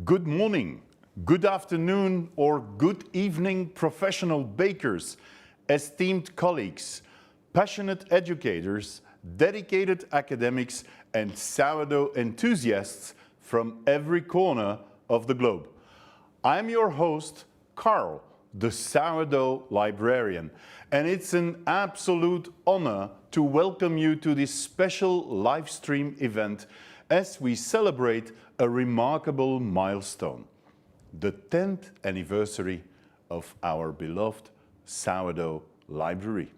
Good morning, good afternoon, or good evening, professional bakers, esteemed colleagues, passionate educators, dedicated academics, and sourdough enthusiasts from every corner of the globe. I'm your host, Carl, the sourdough librarian, and it's an absolute honor to welcome you to this special live stream event as we celebrate a remarkable milestone, the 10th anniversary of our beloved sourdough library.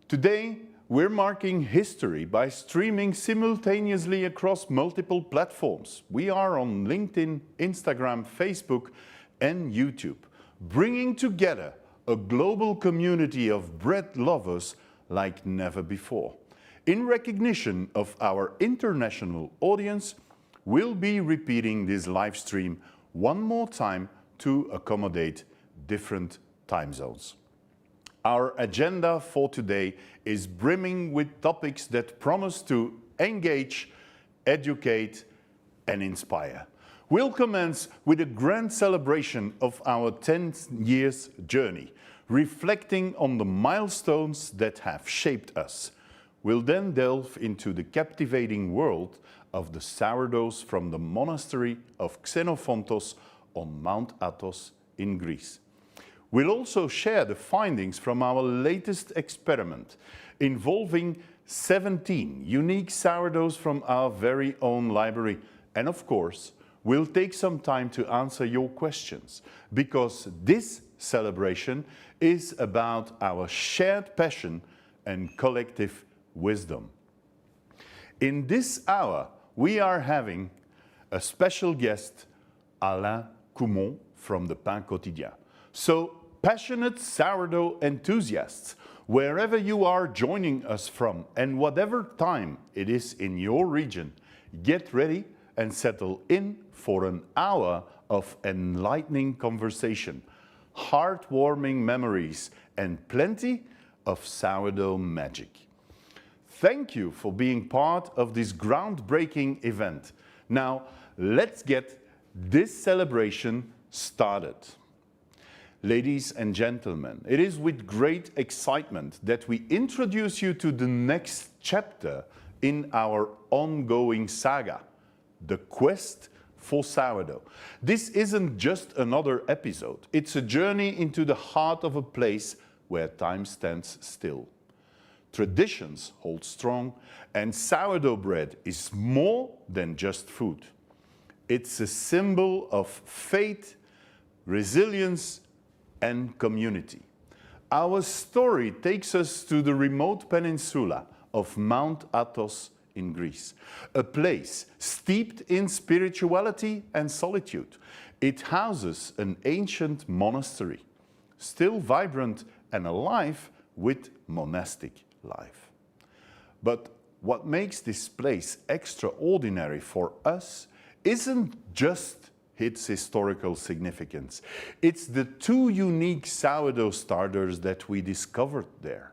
Today, we're marking history by streaming simultaneously across multiple platforms. We are on LinkedIn, Instagram, Facebook, and YouTube, bringing together a global community of bread lovers like never before. In recognition of our international audience, we'll be repeating this live stream one more time to accommodate different time zones. Our agenda for today is brimming with topics that promise to engage, educate, and inspire. We'll commence with a grand celebration of our 10 years journey, reflecting on the milestones that have shaped us. We'll then delve into the captivating world of the sourdoughs from the monastery of Xenophontos on Mount Athos in Greece. We'll also share the findings from our latest experiment involving 17 unique sourdoughs from our very own library. And of course, we'll take some time to answer your questions, because this celebration is about our shared passion and collective wisdom. In this hour, we are having a special guest, Alain Coumont from the Pain Quotidien. So, passionate sourdough enthusiasts, wherever you are joining us from and whatever time it is in your region, get ready and settle in for an hour of enlightening conversation, heartwarming memories, and plenty of sourdough magic. Thank you for being part of this groundbreaking event. Now, let's get this celebration started. Ladies and gentlemen, it is with great excitement that we introduce you to the next chapter in our ongoing saga, the quest for sourdough. This isn't just another episode. It's a journey into the heart of a place where time stands still. Traditions hold strong, and sourdough bread is more than just food. It's a symbol of faith, resilience, and community. Our story takes us to the remote peninsula of Mount Athos in Greece, a place steeped in spirituality and solitude. It houses an ancient monastery, still vibrant and alive with monastic life. But what makes this place extraordinary for us isn't just its historical significance. It's the two unique sourdough starters that we discovered there,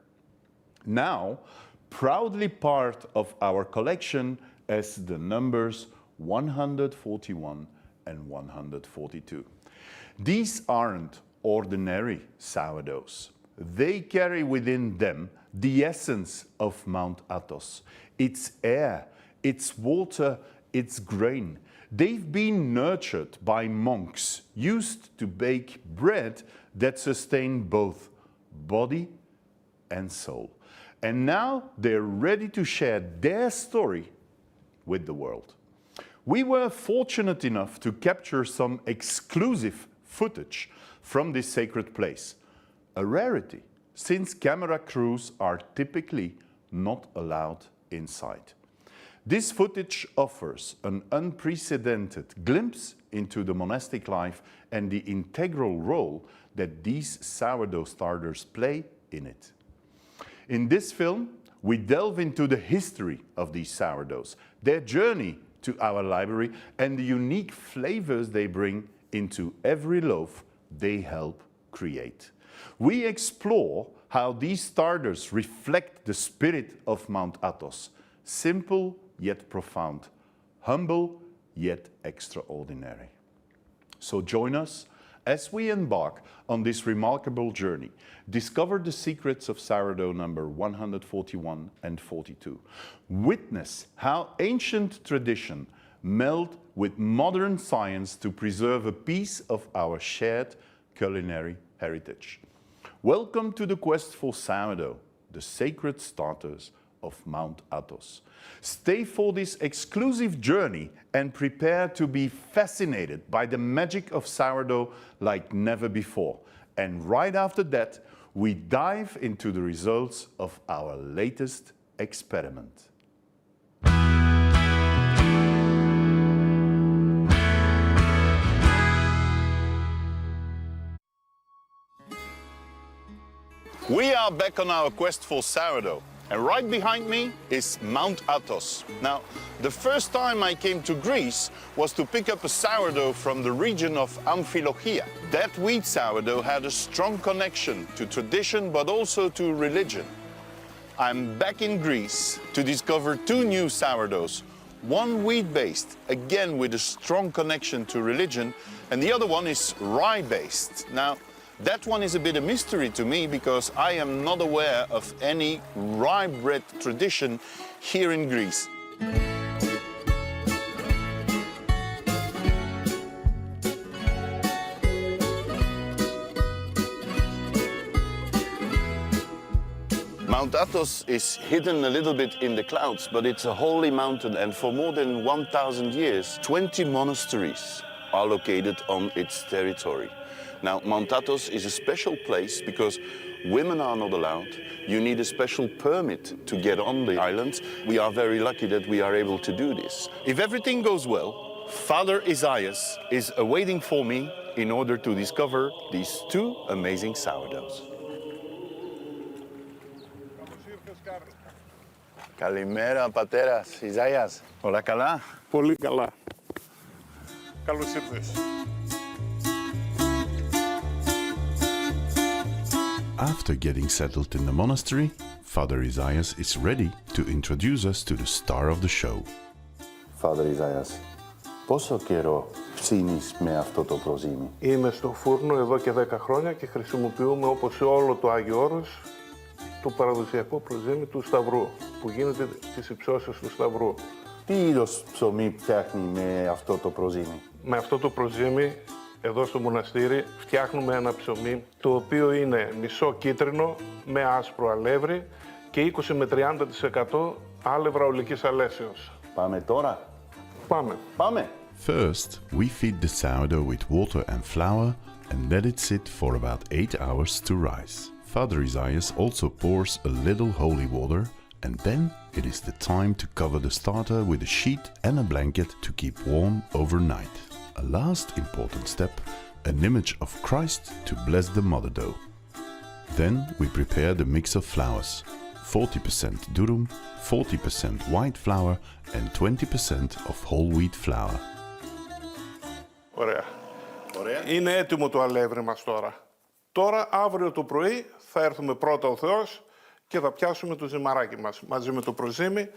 now proudly part of our collection as the numbers 141 and 142. These aren't ordinary sourdoughs. They carry within them the essence of Mount Athos, its air, its water, its grain. They've been nurtured by monks used to bake bread that sustain both body and soul. And now they're ready to share their story with the world. We were fortunate enough to capture some exclusive footage from this sacred place, a rarity, since camera crews are typically not allowed inside. This footage offers an unprecedented glimpse into the monastic life and the integral role that these sourdough starters play in it. In this film, we delve into the history of these sourdoughs, their journey to our library, and the unique flavors they bring into every loaf they help create. We explore how these starters reflect the spirit of Mount Athos, simple yet profound, humble yet extraordinary. So join us as we embark on this remarkable journey. Discover the secrets of sourdough number 141 and 42. Witness how ancient tradition meld with modern science to preserve a piece of our shared culinary heritage. Welcome to the quest for sourdough, the sacred starters of Mount Athos. Stay for this exclusive journey and prepare to be fascinated by the magic of sourdough like never before. And right after that, we dive into the results of our latest experiment. We are back on our quest for sourdough. And right behind me is Mount Athos. Now, the first time I came to Greece was to pick up a sourdough from the region of Amphilochia. That wheat sourdough had a strong connection to tradition, but also to religion. I'm back in Greece to discover two new sourdoughs. One wheat-based, again with a strong connection to religion, and the other one is rye-based. Now, that one is a bit of mystery to me because I am not aware of any rye bread tradition here in Greece. Mount Athos is hidden a little bit in the clouds, but it's a holy mountain, and for more than 1,000 years, 20 monasteries are located on its territory. Now, Mount Athos is a special place because women are not allowed. You need a special permit to get on the island. We are very lucky that we are able to do this. If everything goes well, Father Isaias is awaiting for me in order to discover these two amazing sourdoughs. Καλημέρα, πατέρας, Ισάιας. Όλα καλά? Πολύ καλά. Καλώς ήρθες. After getting settled in the monastery, Father Isaias is ready to introduce us to the star of the show. Father Isaias, πόσο καιρό ψήνεις με αυτό το προζύμι? Είμαι στο φούρνο εδώ και 10 χρόνια και χρησιμοποιούμε όπως σε όλο το Άγιο Όρος το παραδοσιακό προζύμι του Σταυρού που γίνεται στις υψώσεις του Σταυρού. Τι είδος ψωμί φτιάχνει με αυτό το προζύμι? Με αυτό το προζύμι εδώ στο μοναστήρι φτιάχνουμε ένα ψωμί το οποίο είναι μισό κίτρινο με άσπρο αλεύρι και 20 με 30% άλευρα ολικής αλέσεως. Πάμε τώρα. Πάμε. First, we feed the sourdough with water and flour and let it sit for about 8 hours to rise. Father Isaias also pours a little holy water, and then it is the time to cover the starter with a sheet and a blanket to keep warm overnight. A last important step, an image of Christ to bless the mother dough. Then we prepare the mix of flours, 40% durum, 40% white flour and 20% of whole wheat flour. Ωραία. Είναι έτοιμο το αλεύρι μας τώρα. Τώρα, αύριο το πρωί, θα έρθουμε πρώτα ο Θεός και θα πιάσουμε το ζυμαράκι μας μαζί με το προζύμι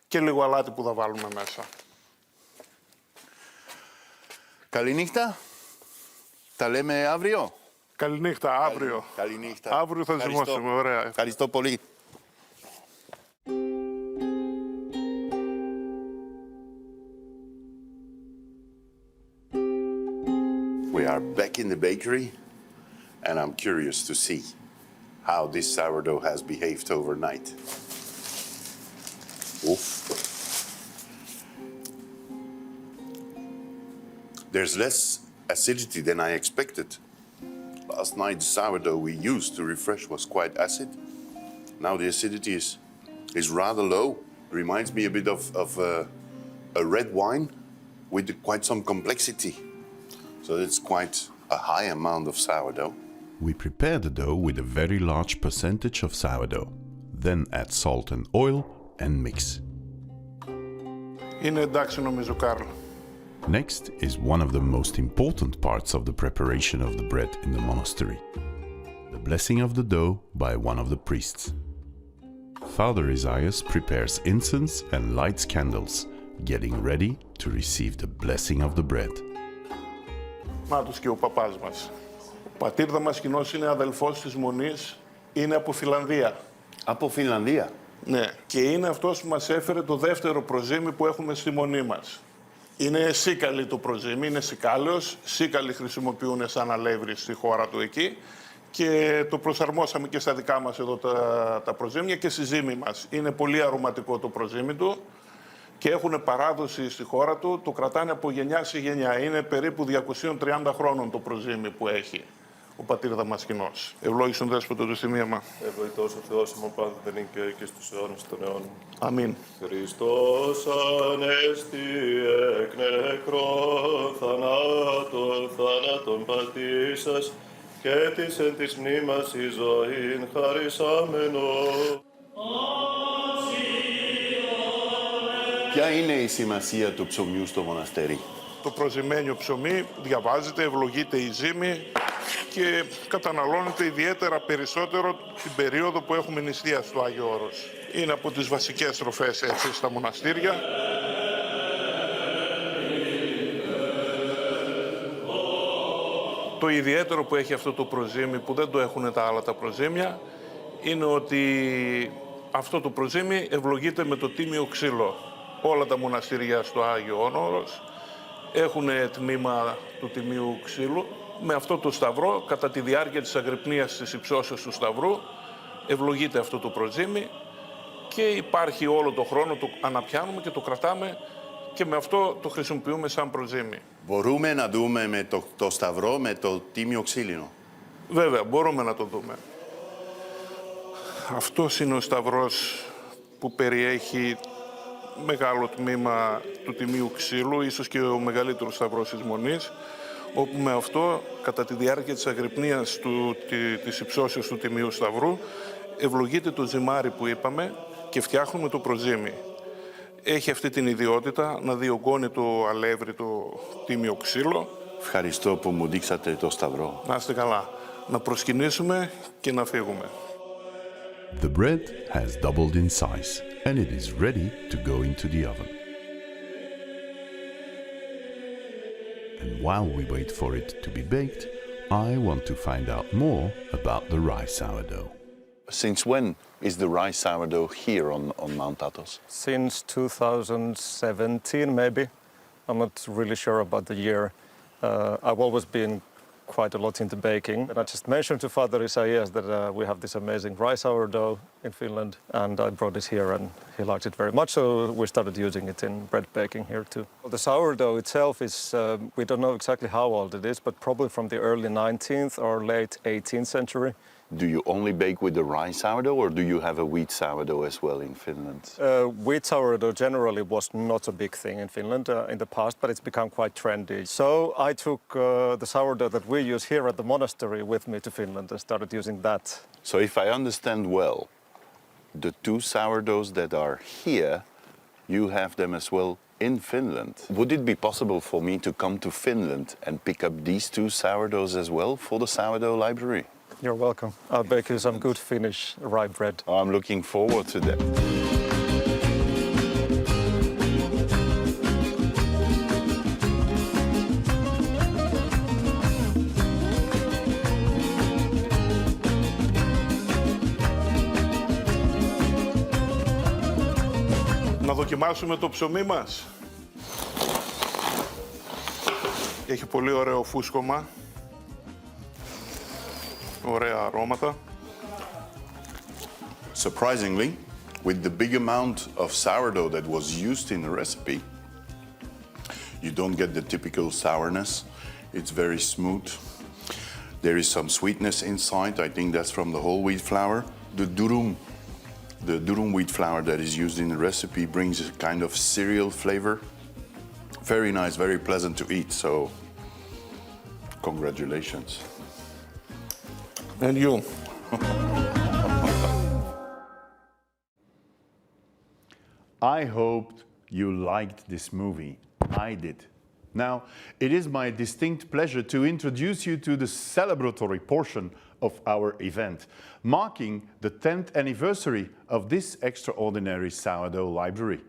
και λίγο αλάτι που θα βάλουμε μέσα. Καληνύχτα. Τα λέμε αύριο. Καληνύχτα, αύριο. Καληνύχτα. Αύριο θα ζυμώσουμε, ωραία. Ευχαριστώ πολύ. We are back in the bakery, and I'm curious to see how this sourdough has behaved overnight. Oof. There's less acidity than I expected. Last night the sourdough we used to refresh was quite acid. Now the acidity is rather low. Reminds me a bit of a red wine with quite some complexity. So it's quite a high amount of sourdough. We prepare the dough with a very large percentage of sourdough. Then add salt and oil and mix. Είναι εντάξει νομίζω, Καρλ. Next is one of the most important parts of the preparation of the bread in the monastery. The blessing of the dough by one of the priests. Father Isaias prepares incense and lights candles, getting ready to receive the blessing of the bread. Νάτος και ο παπάς μας. Ο πατήρ Δαμασκηνός είναι αδελφός της Μονής, είναι από Φιλανδία. Από Φιλανδία. Ναι, και είναι αυτός που μας έφερε το δεύτερο προζύμι που έχουμε στη Μονή μας. Είναι σίκαλη το προζύμι, είναι σικάλεος. Σίκαλοι χρησιμοποιούν σαν αλεύρι στη χώρα του εκεί και το προσαρμόσαμε και στα δικά μας εδώ τα προζύμια και στη ζύμη μας. Είναι πολύ αρωματικό το προζύμι του και έχουν παράδοση στη χώρα του, το κρατάνε από γενιά σε γενιά. Είναι περίπου 230 χρόνων το προζύμι που έχει ο πατήρ Δαμασκηνός. Ευλόγησον Δέσποτο το θυμίαμα. Ευλογητός ο Θεός ημών πάντοτε και στους αιώνες των αιώνων. Αμήν. Χριστός ανέστη εκ νεκρών θανάτων πατήσας και της εν της μνήμας η ζωήν χαρισάμενο. Ποια είναι η σημασία του ψωμιού στο μοναστήρι? Το προζυμένιο ψωμί διαβάζεται, ευλογείται η ζύμη και καταναλώνεται ιδιαίτερα περισσότερο την περίοδο που έχουμε νηστεία στο Άγιο Όρος. Είναι από τις βασικές τροφές έτσι στα μοναστήρια. Το ιδιαίτερο που έχει αυτό το προζύμι, που δεν το έχουν τα άλλα τα προζύμια, είναι ότι αυτό το προζύμι ευλογείται με το τίμιο ξύλο. Όλα τα μοναστήρια στο Άγιο Όρος έχουν τμήμα του τιμίου ξύλου. Με αυτό το σταυρό, κατά τη διάρκεια της αγρυπνίας της υψώσεως του σταυρού, ευλογείται αυτό το προζύμι και υπάρχει όλο το χρόνο, το αναπιάνουμε και το κρατάμε και με αυτό το χρησιμοποιούμε σαν προζύμι. Μπορούμε να δούμε με το σταυρό, με το τίμιο ξύλινο? Βέβαια, μπορούμε να το δούμε. Αυτός είναι ο σταυρός που περιέχει μεγάλο τμήμα του τιμίου ξύλου, ίσως και ο μεγαλύτερος σταυρός της Μονής, όπου με αυτό, κατά τη διάρκεια της αγρυπνίας της υψώσεως του τιμίου σταυρού, ευλογείται το ζυμάρι που είπαμε και φτιάχνουμε το προζύμι. Έχει αυτή την ιδιότητα να διωγγώνει το αλεύρι, το τίμιο ξύλο. Ευχαριστώ που μου δείξατε το σταυρό. Να είστε καλά. Να προσκυνήσουμε και να φύγουμε. The bread has doubled in size and it is ready to go into the oven. And while we wait for it to be baked, I want to find out more about the rice sourdough. Since when is the rice sourdough here on Mount Athos? Since 2017 maybe. I'm not really sure about the year. I've always been quite a lot into baking. And I just mentioned to Father Isaias that we have this amazing rice sourdough in Finland, and I brought it here and he liked it very much, so we started using it in bread baking here too. Well, the sourdough itself is, we don't know exactly how old it is, but probably from the early 19th or late 18th century. Do you only bake with the rice sourdough or do you have a wheat sourdough as well in Finland? Wheat sourdough generally was not a big thing in Finland in the past, but it's become quite trendy. So I took the sourdough that we use here at the monastery with me to Finland and started using that. So if I understand well, the two sourdoughs that are here, you have them as well in Finland. Would it be possible for me to come to Finland and pick up these two sourdoughs as well for the sourdough library? You're welcome. I'll bake you some good Finnish rye bread. I'm looking forward to that. Να δοκιμάσουμε το ψωμί μας. Έχει πολύ ωραίο φούσκωμα. Ωραία αρώματα. Surprisingly, with the big amount of sourdough that was used in the recipe, you don't get the typical sourness. It's very smooth. There is some sweetness inside. I think that's from the whole wheat flour. The durum wheat flour that is used in the recipe brings a kind of cereal flavor. Very nice, very pleasant to eat. So, congratulations. And you. I hoped you liked this movie. I did. Now, it is my distinct pleasure to introduce you to the celebratory portion of our event, marking the 10th anniversary of this extraordinary sourdough library.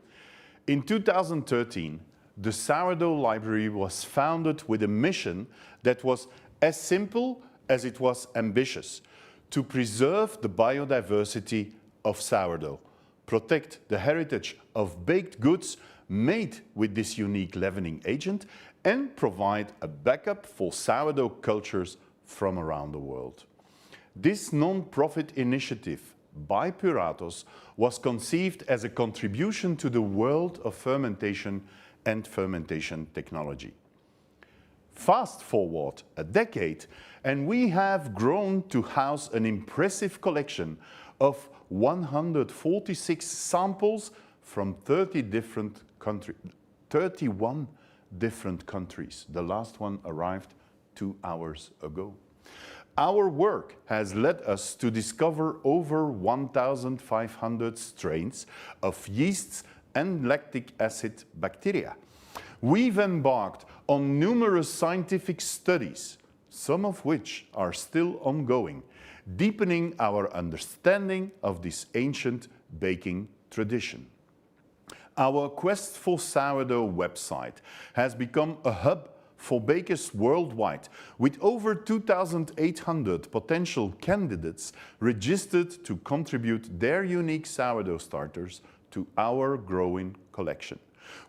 In 2013, the Sourdough Library was founded with a mission that was as simple as it was ambitious: to preserve the biodiversity of sourdough, protect the heritage of baked goods made with this unique leavening agent, and provide a backup for sourdough cultures from around the world. This non-profit initiative by Puratos was conceived as a contribution to the world of fermentation and fermentation technology. Fast forward a decade, and we have grown to house an impressive collection of 146 samples from 31 different countries. The last one arrived 2 hours ago. Our work has led us to discover over 1,500 strains of yeasts and lactic acid bacteria. We've embarked on numerous scientific studies, some of which are still ongoing, deepening our understanding of this ancient baking tradition. Our Quest for Sourdough website has become a hub for bakers worldwide, with over 2,800 potential candidates registered to contribute their unique sourdough starters to our growing collection.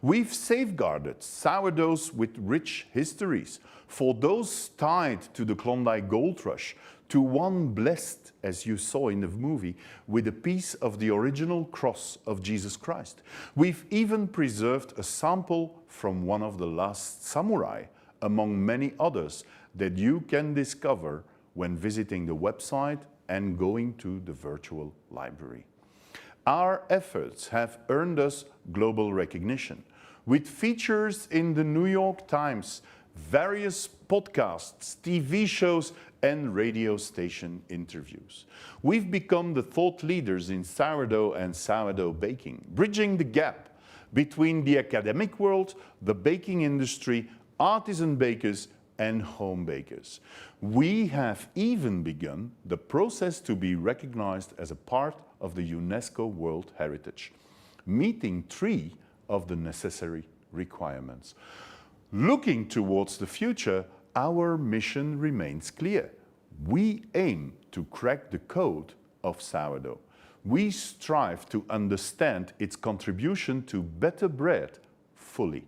We've safeguarded sourdoughs with rich histories, for those tied to the Klondike Gold Rush, to one blessed, as you saw in the movie, with a piece of the original cross of Jesus Christ. We've even preserved a sample from one of the last samurai, among many others that you can discover when visiting the website and going to the virtual library. Our efforts have earned us global recognition, with features in the New York Times, various podcasts, TV shows, and radio station interviews. We've become the thought leaders in sourdough and sourdough baking, bridging the gap between the academic world, the baking industry, artisan bakers, and home bakers. We have even begun the process to be recognized as a part of the UNESCO World Heritage, meeting 3 of the necessary requirements. Looking towards the future, our mission remains clear. We aim to crack the code of sourdough. We strive to understand its contribution to better bread fully,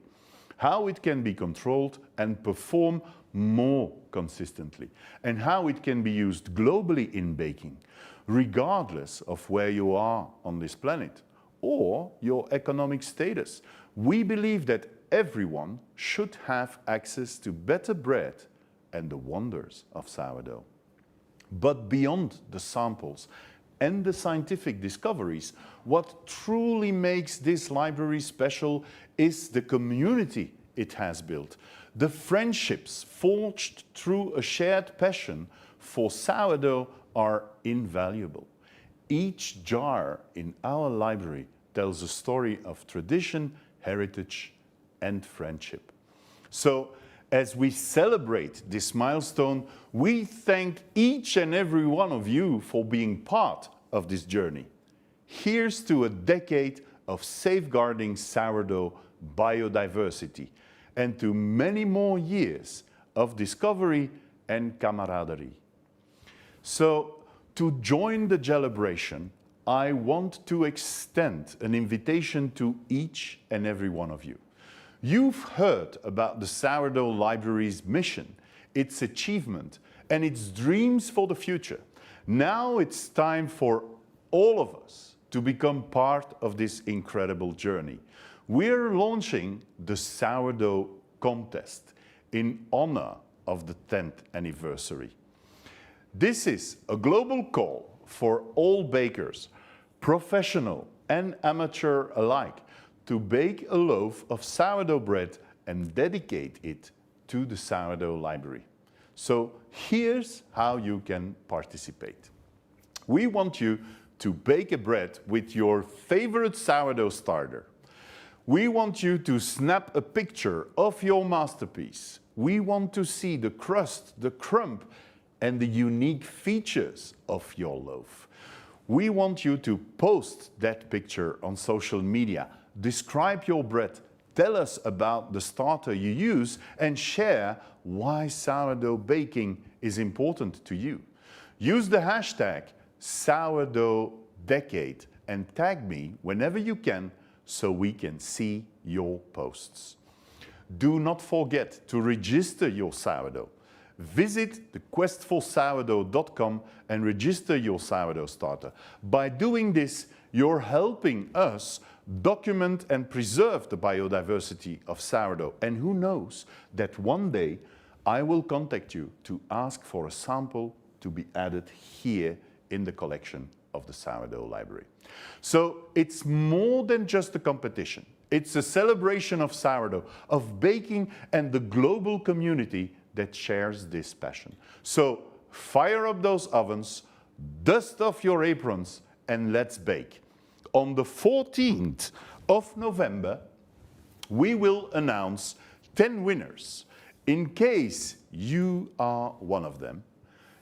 how it can be controlled and perform more consistently, and how it can be used globally in baking, regardless of where you are on this planet or your economic status. We believe that everyone should have access to better bread and the wonders of sourdough. But beyond the samples and the scientific discoveries, what truly makes this library special is the community it has built. The friendships forged through a shared passion for sourdough are invaluable. Each jar in our library tells a story of tradition, heritage, and friendship. So, as we celebrate this milestone, we thank each and every one of you for being part of this journey. Here's to a decade of safeguarding sourdough biodiversity, and to many more years of discovery and camaraderie. So, to join the celebration, I want to extend an invitation to each and every one of you. You've heard about the Sourdough Library's mission, its achievement, and its dreams for the future. Now it's time for all of us to become part of this incredible journey. We're launching the Sourdough Contest in honor of the 10th anniversary. This is a global call for all bakers, professional and amateur alike, to bake a loaf of sourdough bread and dedicate it to the Sourdough Library. So here's how you can participate. We want you to bake a bread with your favorite sourdough starter. We want you to snap a picture of your masterpiece. We want to see the crust, the crumb, and the unique features of your loaf. We want you to post that picture on social media, describe your bread, tell us about the starter you use, and share why sourdough baking is important to you. Use the hashtag #SourdoughDecade and tag me whenever you can so we can see your posts. Do not forget to register your sourdough. Visit thequestforsourdough.com and register your sourdough starter. By doing this, you're helping us document and preserve the biodiversity of sourdough. And who knows that one day I will contact you to ask for a sample to be added here in the collection of the Sourdough Library. So it's more than just a competition. It's a celebration of sourdough, of baking, and the global community that shares this passion. So fire up those ovens, dust off your aprons, and let's bake. On the 14th of November, we will announce 10 winners. In case you are one of them,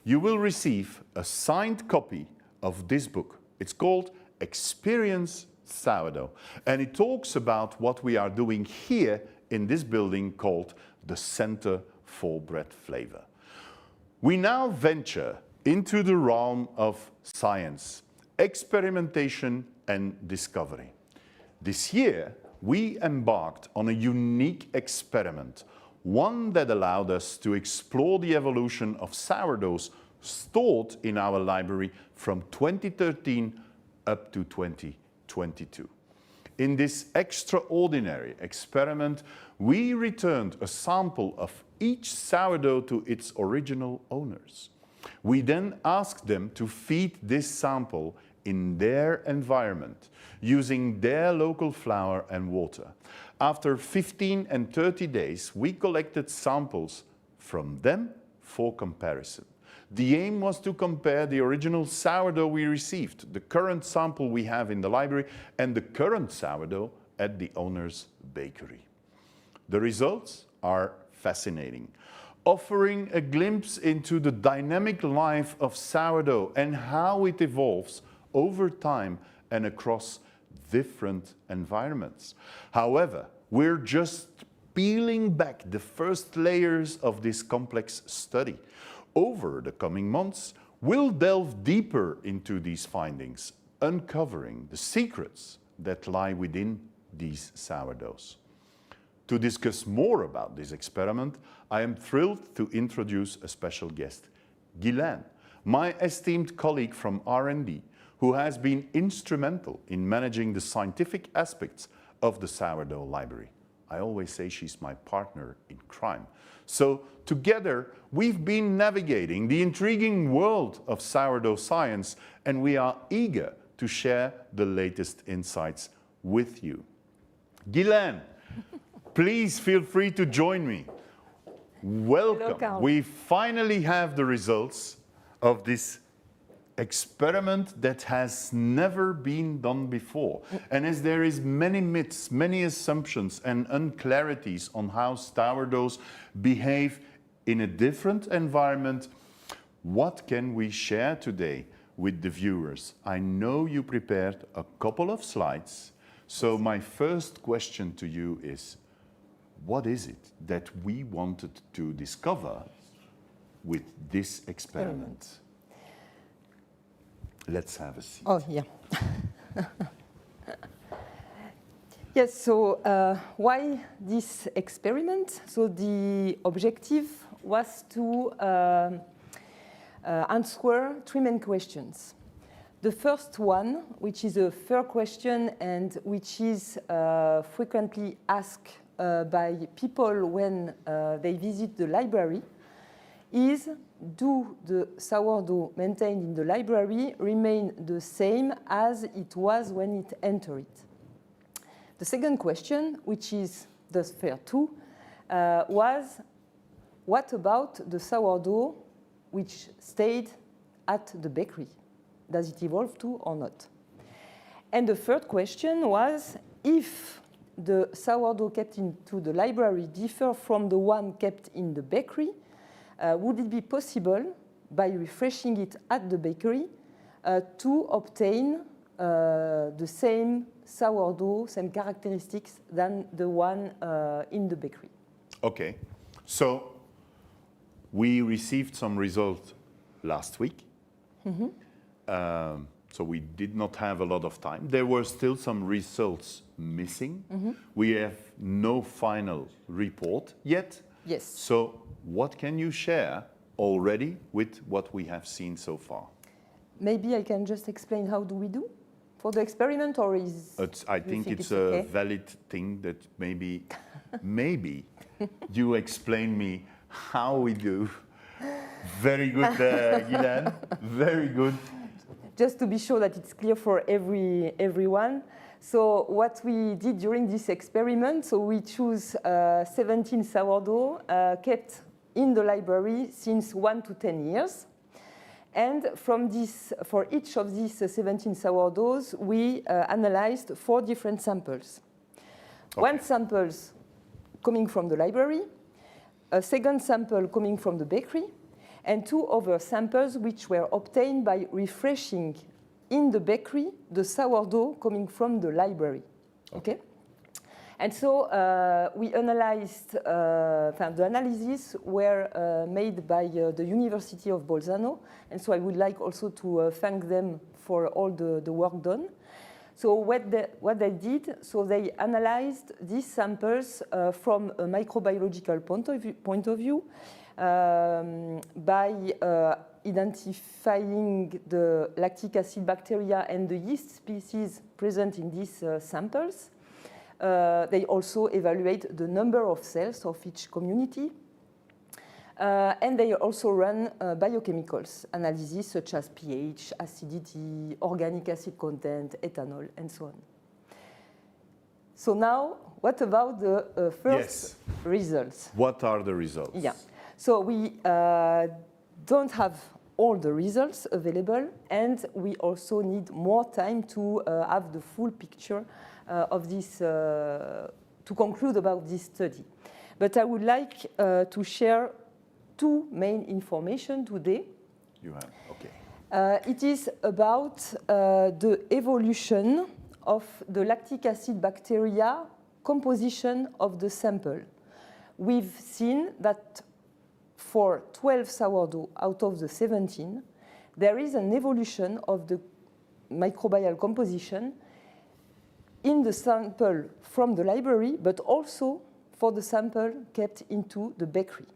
you will receive a signed copy of this book. It's called Experience Sourdough, and it talks about what we are doing here in this building called the Center for Bread Flavor. We now venture into the realm of science, experimentation, and discovery. This year, we embarked on a unique experiment, one that allowed us to explore the evolution of sourdoughs stored in our library from 2013 up to 2022. In this extraordinary experiment, we returned a sample of each sourdough to its original owners. We then asked them to feed this sample in their environment, using their local flour and water. After 15 and 30 days, we collected samples from them for comparison. The aim was to compare the original sourdough we received, the current sample we have in the library, and the current sourdough at the owner's bakery. The results are fascinating, offering a glimpse into the dynamic life of sourdough and how it evolves over time and across different environments. However, we're just peeling back the first layers of this complex study. Over the coming months, we'll delve deeper into these findings, uncovering the secrets that lie within these sourdoughs. To discuss more about this experiment, I am thrilled to introduce a special guest, Guylaine, my esteemed colleague from R&D, who has been instrumental in managing the scientific aspects of the Sourdough Library. I always say she's my partner in crime. So together, we've been navigating the intriguing world of sourdough science, and we are eager to share the latest insights with you. Guylaine, please feel free to join me. Welcome. Hello, we finally have the results of this experiment that has never been done before. And as there is many myths, many assumptions and unclarities on how sourdoughs behave in a different environment, what can we share today with the viewers? I know you prepared a couple of slides, so my first question to you is, what is it that we wanted to discover with this experiment? Let's have a seat. Oh, yeah. Yes, so why this experiment? So the objective was to answer three main questions. The first one, which is a fair question and which is frequently asked by people when they visit the library, is, do the sourdough maintained in the library remain the same as it was when it entered it? The second question, which is thus fair too, was, what about the sourdough which stayed at the bakery? Does it evolve too or not? And the third question was, if the sourdough kept into the library differ from the one kept in the bakery, would it be possible, by refreshing it at the bakery, to obtain the same sourdough, same characteristics than the one in the bakery. Okay, so we received some results last week. So we did not have a lot of time. There were still some results missing. We have no final report yet. Yes. So what can you share already with what we have seen so far? Maybe I can just explain how do we do for the experiment, or is I you think it's a okay? valid thing that maybe you explain me how we do. Very good, Guylaine. Very good. Just to be sure that it's clear for everyone. So what we did during this experiment, so we choose 17 sourdough kept in the library since 1 to 10 years. And from this, for each of these 17 sourdoughs, we analyzed 4 different samples. Okay. One sample coming from the library, a second sample coming from the bakery, and 2 other samples which were obtained by refreshing in the bakery the sourdough coming from the library. Okay? And so we analyzed, the analyses were made by the University of Bolzano, and so I would like also to thank them for all the work done. So what they did, so they analyzed these samples from a microbiological point of view by identifying the lactic acid bacteria and the yeast species present in these samples. They also evaluate the number of cells of each community. And they also run biochemicals analysis such as pH, acidity, organic acid content, ethanol, and so on. So now, what about the first results? What are the results? Yeah. So we don't have all the results available, and we also need more time to have the full picture of this, to conclude about this study. But I would like to share 2 main information today. You have, okay. It is about the evolution of the lactic acid bacteria composition of the sample. We've seen that for 12 sourdough out of the 17, there is an evolution of the microbial composition in the sample from the library, but also for the sample kept into the bakery.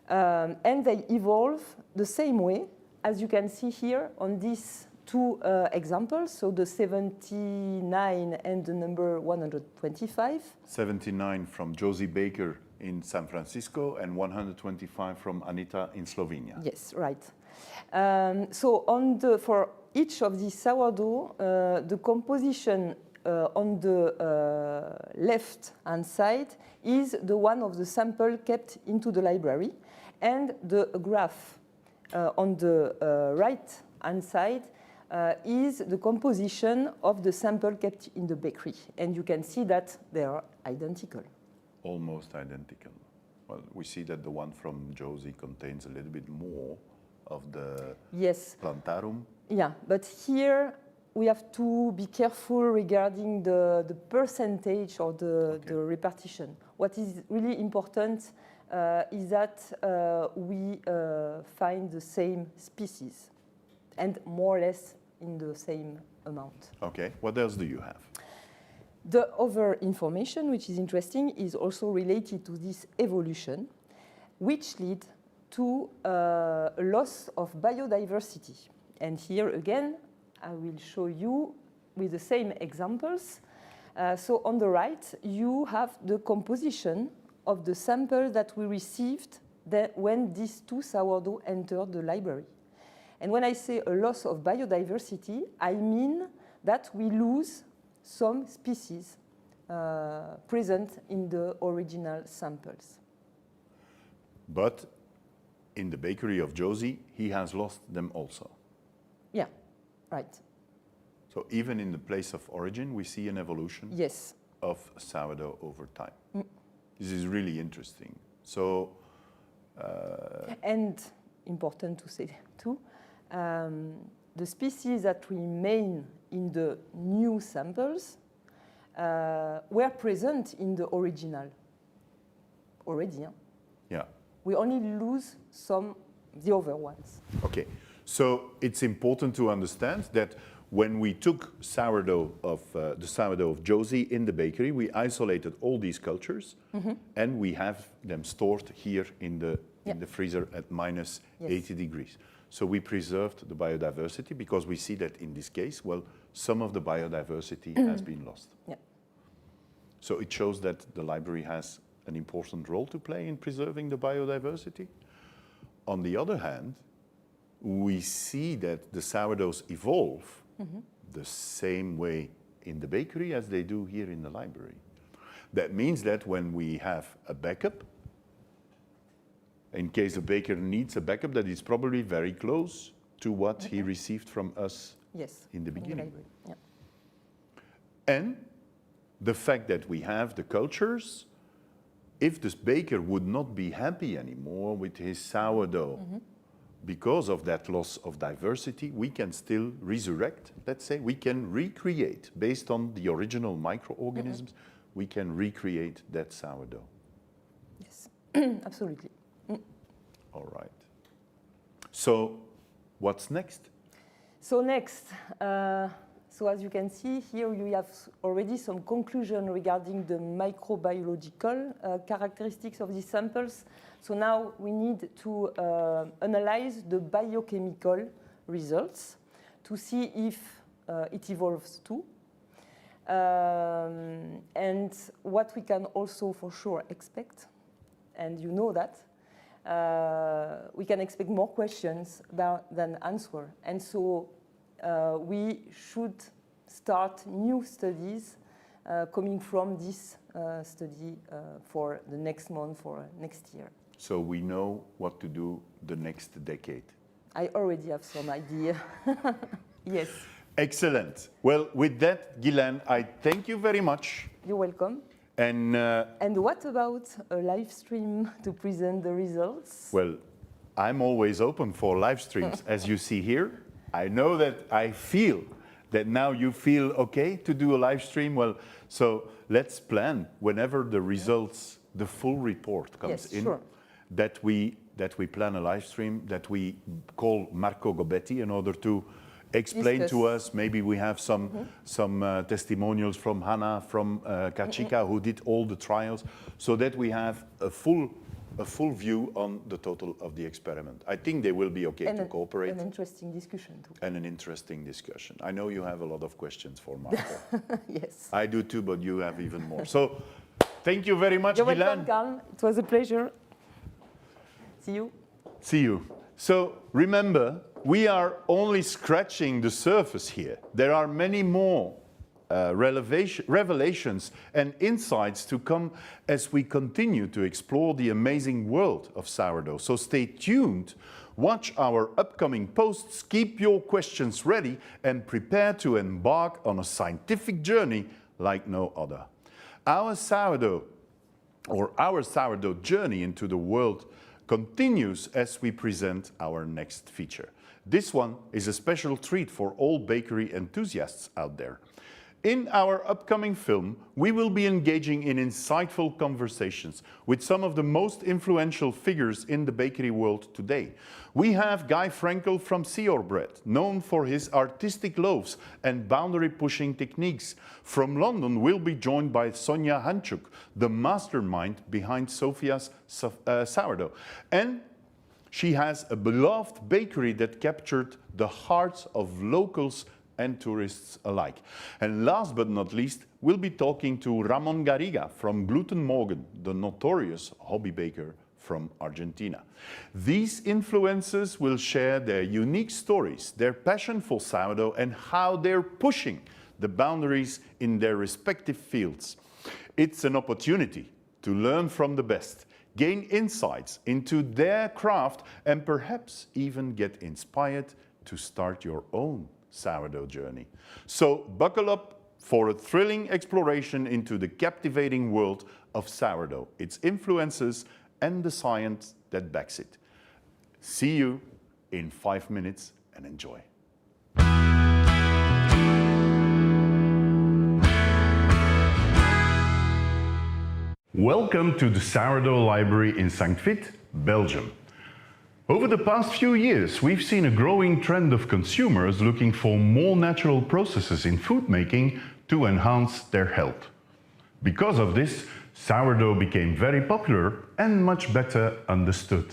And they evolve the same way, as you can see here on these 2 examples, so the 79 and the number 125. 79 from Josie Baker in San Francisco and 125 from Anita in Slovenia. Yes, right. So for each of these sourdough, the composition on the left-hand side is the one of the sample kept into the library, and the graph on the right-hand side is the composition of the sample kept in the bakery. And you can see that they are identical. Almost identical. Well, we see that the one from Josie contains a little bit more of the plantarum. Yeah, but here we have to be careful regarding the percentage or the repartition. What is really important is that we find the same species and more or less in the same amount. Okay, what else do you have? The other information which is interesting is also related to this evolution, which lead to a loss of biodiversity. And here again, I will show you with the same examples. So on the right, you have the composition of the sample that we received when these 2 sourdough entered the library. And when I say a loss of biodiversity, I mean that we lose some species present in the original samples. But in the bakery of Josie, he has lost them also. Yeah, right. So even in the place of origin, we see an evolution of sourdough over time. This is really interesting. So, and important to say too, the species that remain in the new samples were present in the original already. Huh? Yeah. We only lose the other ones. Okay. So it's important to understand that when we took sourdough of the sourdough of Josie in the bakery, we isolated all these cultures, and we have them stored here in the freezer at minus 80 degrees. So we preserved the biodiversity because we see that in this case, well, some of the biodiversity has been lost. Yeah. So it shows that the library has an important role to play in preserving the biodiversity. On the other hand, we see that the sourdoughs evolve the same way in the bakery as they do here in the library. That means that when we have a backup, in case a baker needs a backup, that is probably very close to what he received from us in the beginning. Yeah. And the fact that we have the cultures, if this baker would not be happy anymore with his sourdough because of that loss of diversity, we can still resurrect, let's say, we can recreate, based on the original microorganisms, we can recreate that sourdough. Yes, absolutely. All right. So what's next? So next, so as you can see here, you have already some conclusion regarding the microbiological characteristics of these samples. So now we need to analyze the biochemical results to see if it evolves too. And what we can also for sure expect, and you know that, we can expect more questions than answer. And so we should start new studies coming from this study for the next month, for next year. So we know what to do the next decade. I already have some idea. Yes. Excellent. Well, with that, Guylaine, I thank you very much. You're welcome. And what about a live stream to present the results? well, I'm always open for live streams, as you see here. I know that I feel that now you feel okay to do a live stream. Well, so let's plan whenever the results, the full report comes in, sure. that we plan a live stream, that we call Marco Gobetti in order to explain to us. Maybe we have some testimonials from Hannah, from Kachika, who did all the trials, so that we have a full view on the total of the experiment. I think they will be okay to cooperate. An interesting discussion too. And an interesting discussion. I know you have a lot of questions for Marco. Yes. I do too, but you have even more. So thank you very much, You're Guylaine. welcome, Carl. It was a pleasure. See you. See you. So remember, we are only scratching the surface here. There are many more revelations and insights to come as we continue to explore the amazing world of sourdough. So stay tuned, watch our upcoming posts, keep your questions ready, and prepare to embark on a scientific journey like no other. Our sourdough journey into the world continues as we present our next feature. This one is a special treat for all bakery enthusiasts out there. In our upcoming film, we will be engaging in insightful conversations with some of the most influential figures in the bakery world today. We have Guy Frankel from Seor Bread, known for his artistic loaves and boundary-pushing techniques. From London, we'll be joined by Sonia Hanchuk, the mastermind behind Sophia's sourdough. And she has a beloved bakery that captured the hearts of locals and tourists alike. And last but not least, we'll be talking to Ramon Garriga from Gluten Morgan, the notorious hobby baker from Argentina. These influencers will share their unique stories, their passion for sourdough, and how they're pushing the boundaries in their respective fields. It's an opportunity to learn from the best, gain insights into their craft, and perhaps even get inspired to start your own sourdough journey. So buckle up for a thrilling exploration into the captivating world of sourdough, its influences, and the science that backs it. See you in 5 minutes and enjoy. Welcome to the Sourdough Library in St. Vith, Belgium. Over the past few years, we've seen a growing trend of consumers looking for more natural processes in food making to enhance their health. Because of this, sourdough became very popular and much better understood.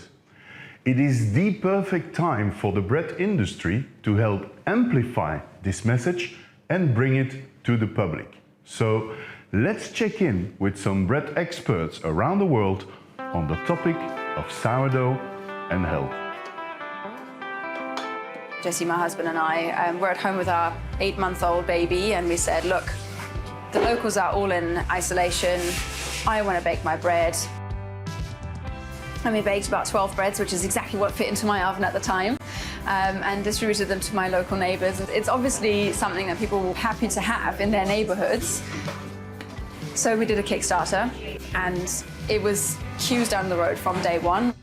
It is the perfect time for the bread industry to help amplify this message and bring it to the public. So let's check in with some bread experts around the world on the topic of sourdough and health. Jesse, my husband, and I were at home with our 8-month-old baby, and we said, look, the locals are all in isolation. I want to bake my bread. And we baked about 12 breads, which is exactly what fit into my oven at the time, and distributed them to my local neighbors. It's obviously something that people were happy to have in their neighborhoods. So we did a Kickstarter, and it was queues down the road from day one.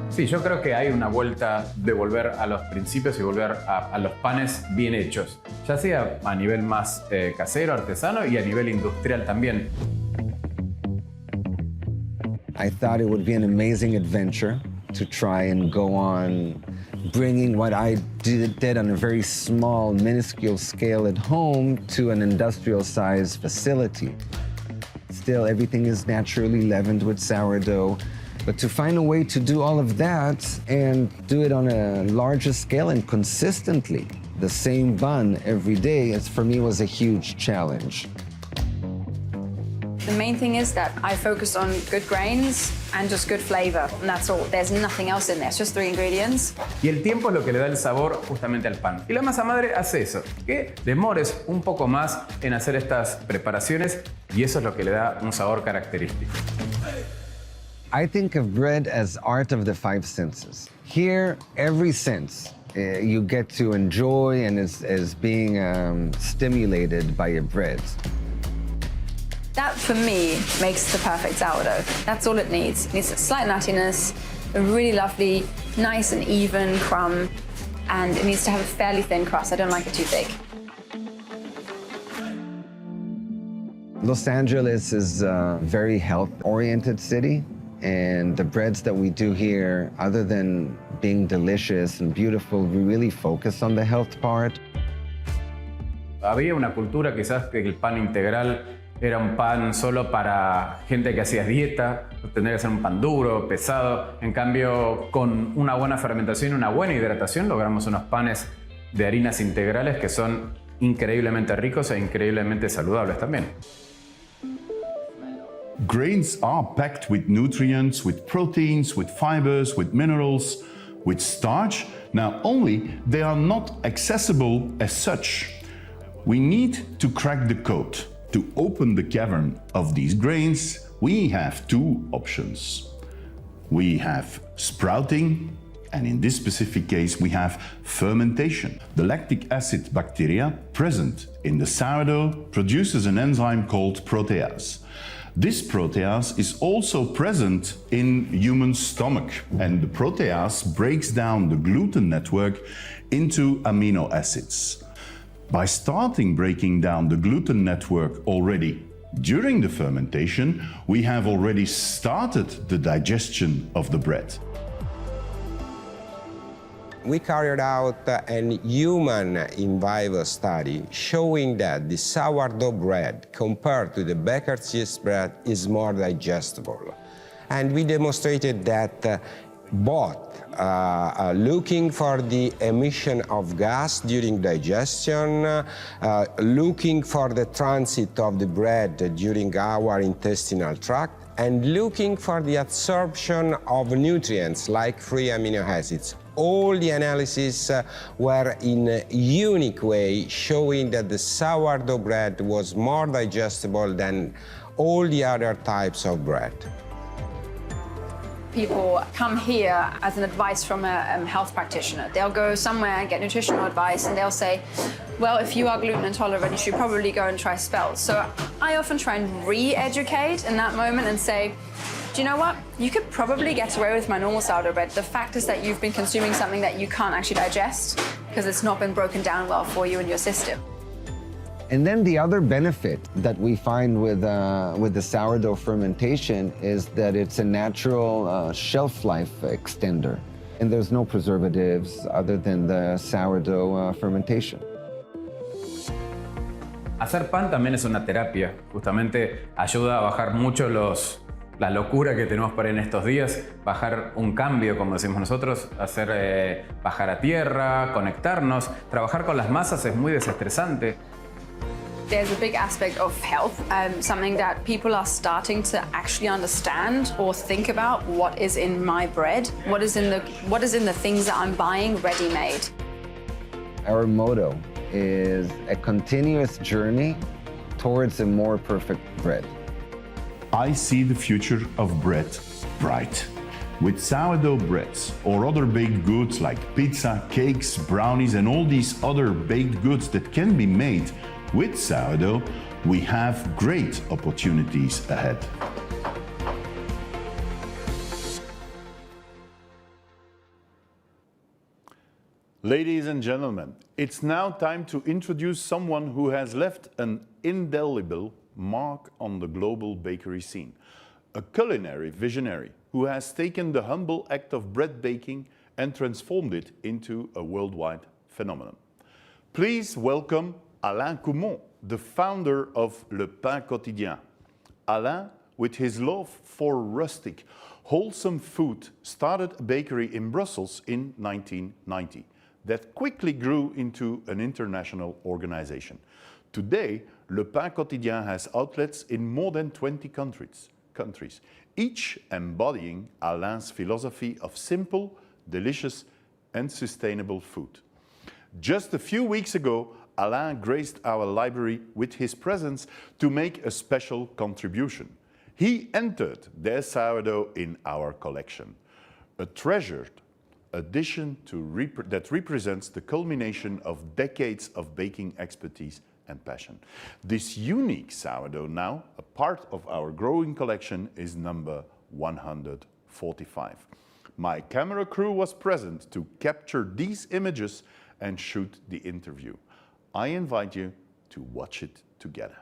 Sí, yo creo que hay una vuelta de volver a los principios y volver a los panes bien hechos, ya sea a nivel más casero, artesano y a nivel industrial también. I thought it would be an amazing adventure to try and go on bringing what I did on a very small, minuscule scale at home to an industrial-sized facility. Still, everything is naturally leavened with sourdough. But to find a way to do all of that and do it on a larger scale and consistently, the same bun every day, for me was a huge challenge. The main thing is that I focused on good grains and just good flavor, and that's all. There's nothing else in there, it's just 3 ingredients. Y el tiempo es lo que le da el sabor justamente al pan. Y la masa madre hace eso, que demores un poco más en hacer estas preparaciones y eso es lo que le da un sabor característico. I think of bread as art of the 5 senses. Here, every sense you get to enjoy and is being stimulated by your breads. That, for me, makes the perfect sourdough. That's all it needs. It needs a slight nuttiness, a really lovely, nice and even crumb, and it needs to have a fairly thin crust. I don't like it too thick. Los Angeles is a very health-oriented city, and the breads that we do here, other than being delicious and beautiful, we really focus on the health part. Había una cultura quizás que el pan integral era un pan solo para gente que hacía dieta, tendría que ser un pan duro, pesado. En cambio, con una buena fermentación y una buena hidratación logramos unos panes de harinas integrales que son increíblemente ricos e increíblemente saludables también. Grains are packed with nutrients, with proteins, with fibers, with minerals, with starch. Now, only they are not accessible as such. We need to crack the code. To open the cavern of these grains, we have 2 options. We have sprouting, and in this specific case, we have fermentation. The lactic acid bacteria present in the sourdough produces an enzyme called protease. This protease is also present in human stomach, and the protease breaks down the gluten network into amino acids. By starting breaking down the gluten network already during the fermentation, we have already started the digestion of the bread. We carried out a human in vivo study showing that the sourdough bread compared to the baker's yeast bread is more digestible. And we demonstrated that both looking for the emission of gas during digestion, looking for the transit of the bread during our intestinal tract, and looking for the absorption of nutrients like free amino acids. All the analyses were in a unique way showing that the sourdough bread was more digestible than all the other types of bread. People come here as an advice from a health practitioner. They'll go somewhere and get nutritional advice, and they'll say, well, if you are gluten intolerant, you should probably go and try spelt. So I often try and re-educate in that moment and say, do you know what? You could probably get away with my normal sourdough bread. The fact is that you've been consuming something that you can't actually digest because it's not been broken down well for you in your system. And then the other benefit that we find with the sourdough fermentation is that it's a natural shelf life extender. And there's no preservatives other than the sourdough fermentation. Hacer pan también es una terapia, justamente ayuda a bajar mucho la locura que tenemos por ahí en estos días, bajar un cambio, como decimos nosotros, hacer bajar a tierra, conectarnos, trabajar con las masas es muy desestresante. There's a big aspect of health, something that people are starting to actually understand or think about. What is in my bread? What is in the things that I'm buying ready-made? Our motto is a continuous journey towards a more perfect bread. I see the future of bread bright. With sourdough breads or other baked goods like pizza, cakes, brownies, and all these other baked goods that can be made with sourdough, we have great opportunities ahead. Ladies and gentlemen, it's now time to introduce someone who has left an indelible mark on the global bakery scene. A culinary visionary who has taken the humble act of bread baking and transformed it into a worldwide phenomenon. Please welcome Alain Coumont, the founder of Le Pain Quotidien. Alain, with his love for rustic, wholesome food, started a bakery in Brussels in 1990 that quickly grew into an international organization. Today, Le Pain Quotidien has outlets in more than 20 countries, each embodying Alain's philosophy of simple, delicious, and sustainable food. Just a few weeks ago, Alain graced our library with his presence to make a special contribution. He entered their sourdough in our collection, a treasured addition that represents the culmination of decades of baking expertise and passion. This unique sourdough, now a part of our growing collection, is number 145. My camera crew was present to capture these images and shoot the interview. I invite you to watch it together.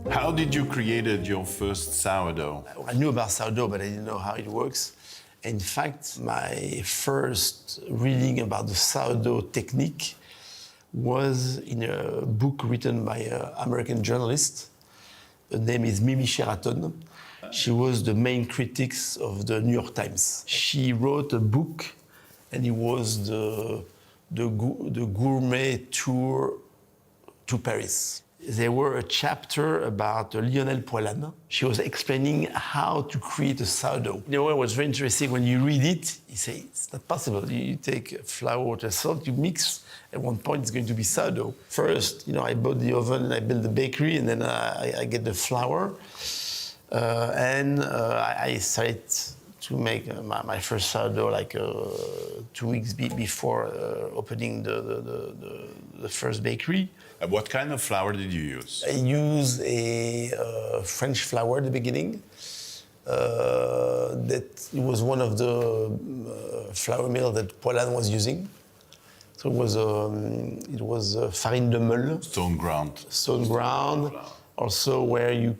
How did you create your first sourdough? I knew about sourdough, but I didn't know how it works. In fact, my first reading about the sourdough technique was in a book written by an American journalist. Her name is Mimi Sheraton. She was the main critic of the New York Times. She wrote a book, and it was the gourmet tour to Paris. There were a chapter about Lionel Poilâne. She was explaining how to create a sourdough. You know, it was very interesting when you read it, you say, it's not possible. You take flour, water, salt, you mix, at one point it's going to be sourdough. First, you know, I bought the oven and I built the bakery, and then I get the flour. I started to make my first sourdough like 2 weeks before opening the first bakery. And what kind of flour did you use? I used a French flour at the beginning. That it was one of the flour mills that Poilâne was using. So it was farine de meule. Stone ground. Stone ground. Also where you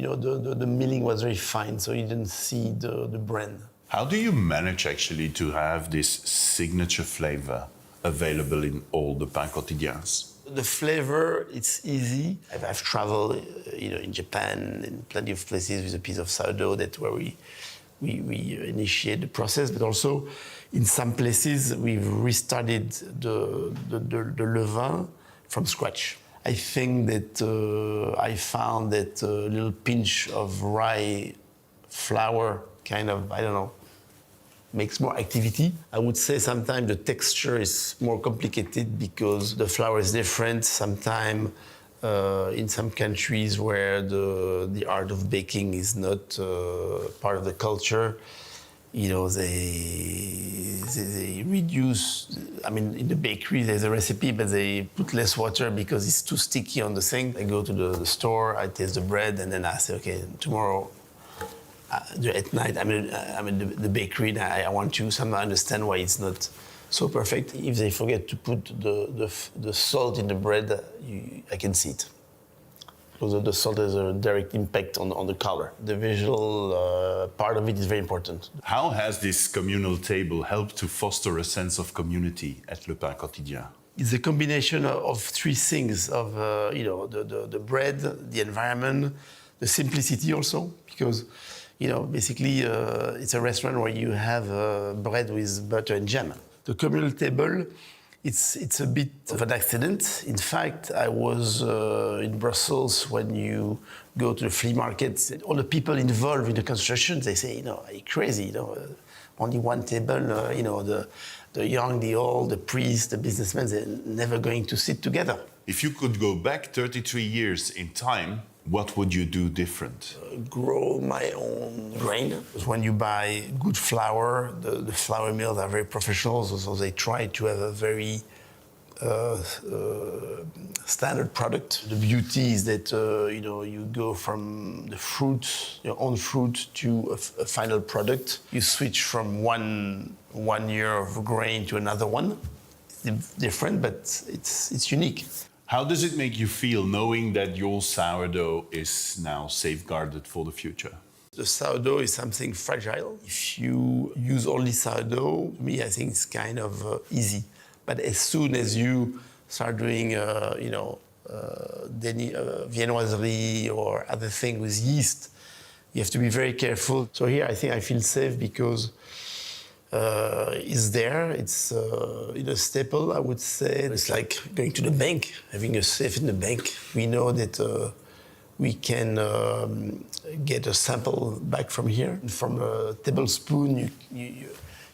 know the milling was very fine, so you didn't see the bran. How do you manage actually to have this signature flavor available in all the Pain Quotidiens? The flavor, it's easy. I've traveled, you know, in Japan, in plenty of places with a piece of sourdough. That's where we initiate the process. But also, in some places, we've restarted the levain from scratch. I think that I found that a little pinch of rye flour, kind of, I don't know, makes more activity. I would say sometimes the texture is more complicated because the flour is different. Sometimes in some countries where the art of baking is not part of the culture, you know, they reduce. I mean, in the bakery there's a recipe, but they put less water because it's too sticky on the thing. I go to the store, I taste the bread, and then I say, okay, tomorrow at night I'm in the bakery and I want to somehow understand why it's not so perfect. If they forget to put the salt in the bread, I can see it. Because the salt has a direct impact on the color. The visual part of it is very important. How has this communal table helped to foster a sense of community at Le Pain Quotidien? It's a combination of three things: of you know, the bread, the environment, the simplicity also, because you know, basically it's a restaurant where you have bread with butter and jam. The communal table, it's a bit of an accident. In fact, I was in Brussels when you go to the flea market. All the people involved in the construction, they say, you know, are you crazy? You know, only one table. You know, the young, the old, the priests, the businessmen, they're never going to sit together. If you could go back 33 years in time, what would you do different? Grow my own grain. Because when you buy good flour, the flour mills are very professional, so they try to have a very standard product. The beauty is that you know, you go from the fruit, your own fruit, to a final product. You switch from one year of grain to another one. It's different, but it's unique. How does it make you feel knowing that your sourdough is now safeguarded for the future? The sourdough is something fragile. If you use only sourdough, to me, I think it's kind of easy. But as soon as you start doing, you know, viennoiserie or other thing with yeast, you have to be very careful. So here, I think I feel safe because it's there. It's a staple, I would say. It's like going to the bank, having a safe in the bank. We know that we can get a sample back from here. From a tablespoon,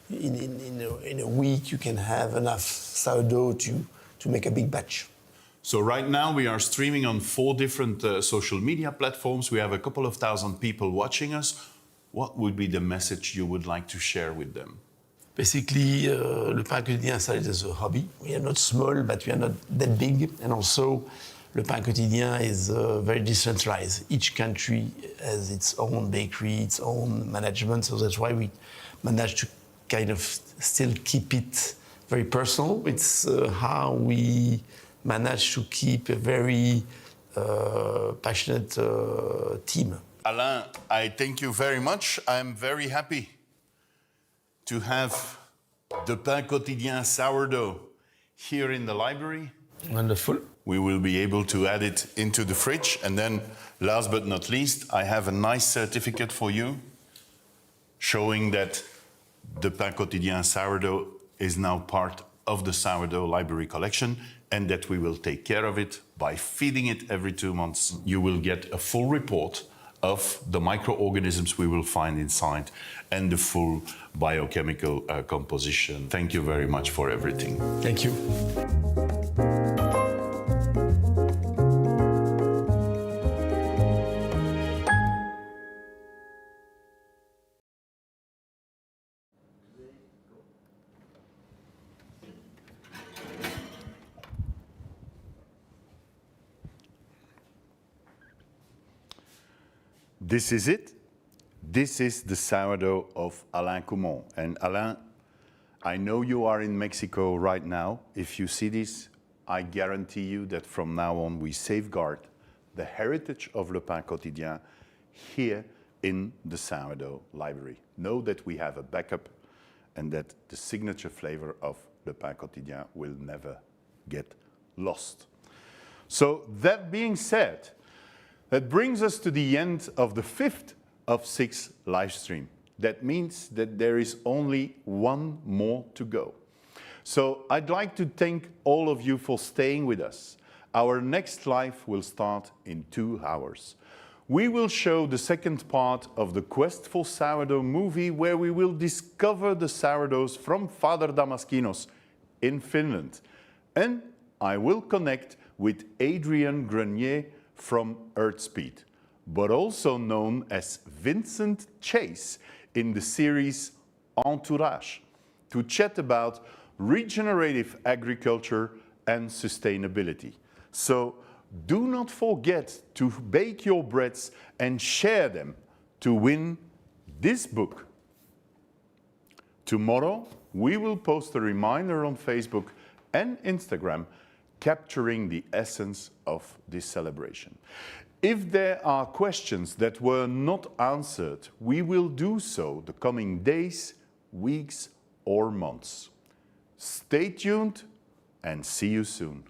in a week, you can have enough sourdough to make a big batch. So right now we are streaming on 4 different social media platforms. We have a couple of thousand people watching us. What would be the message you would like to share with them? Basically, Le Pain Quotidien started as a hobby. We are not small, but we are not that big. And also, Le Pain Quotidien is very decentralized. Each country has its own bakery, its own management. So that's why we managed to kind of still keep it very personal. It's how we manage to keep a very passionate team. Alain, I thank you very much. I'm very happy to have the Pain Quotidien sourdough here in the library. Wonderful. We will be able to add it into the fridge. And then, last but not least, I have a nice certificate for you showing that the Pain Quotidien sourdough is now part of the sourdough library collection and that we will take care of it by feeding it every 2 months. You will get a full report of the microorganisms we will find inside and the full biochemical composition. Thank you very much for everything. Thank you. This is it. This is the sourdough of Alain Coumont. And Alain, I know you are in Mexico right now. If you see this, I guarantee you that from now on we safeguard the heritage of Le Pain Quotidien here in the sourdough library. Know that we have a backup and that the signature flavor of Le Pain Quotidien will never get lost. So that being said, that brings us to the end of the 5th of 6 live stream. That means that there is only one more to go. So I'd like to thank all of you for staying with us. Our next live will start in 2 hours. we will show the second part of the Quest for Sourdough movie, where we will discover the sourdoughs from Father Damaskinos in Finland. And I will connect with Adrian Grenier from Earthspeed, but also known as Vincent Chase in the series Entourage, to chat about regenerative agriculture and sustainability. So do not forget to bake your breads and share them to win this book. Tomorrow, we will post a reminder on Facebook and Instagram capturing the essence of this celebration. If there are questions that were not answered, we will do so the coming days, weeks, or months. Stay tuned and see you soon.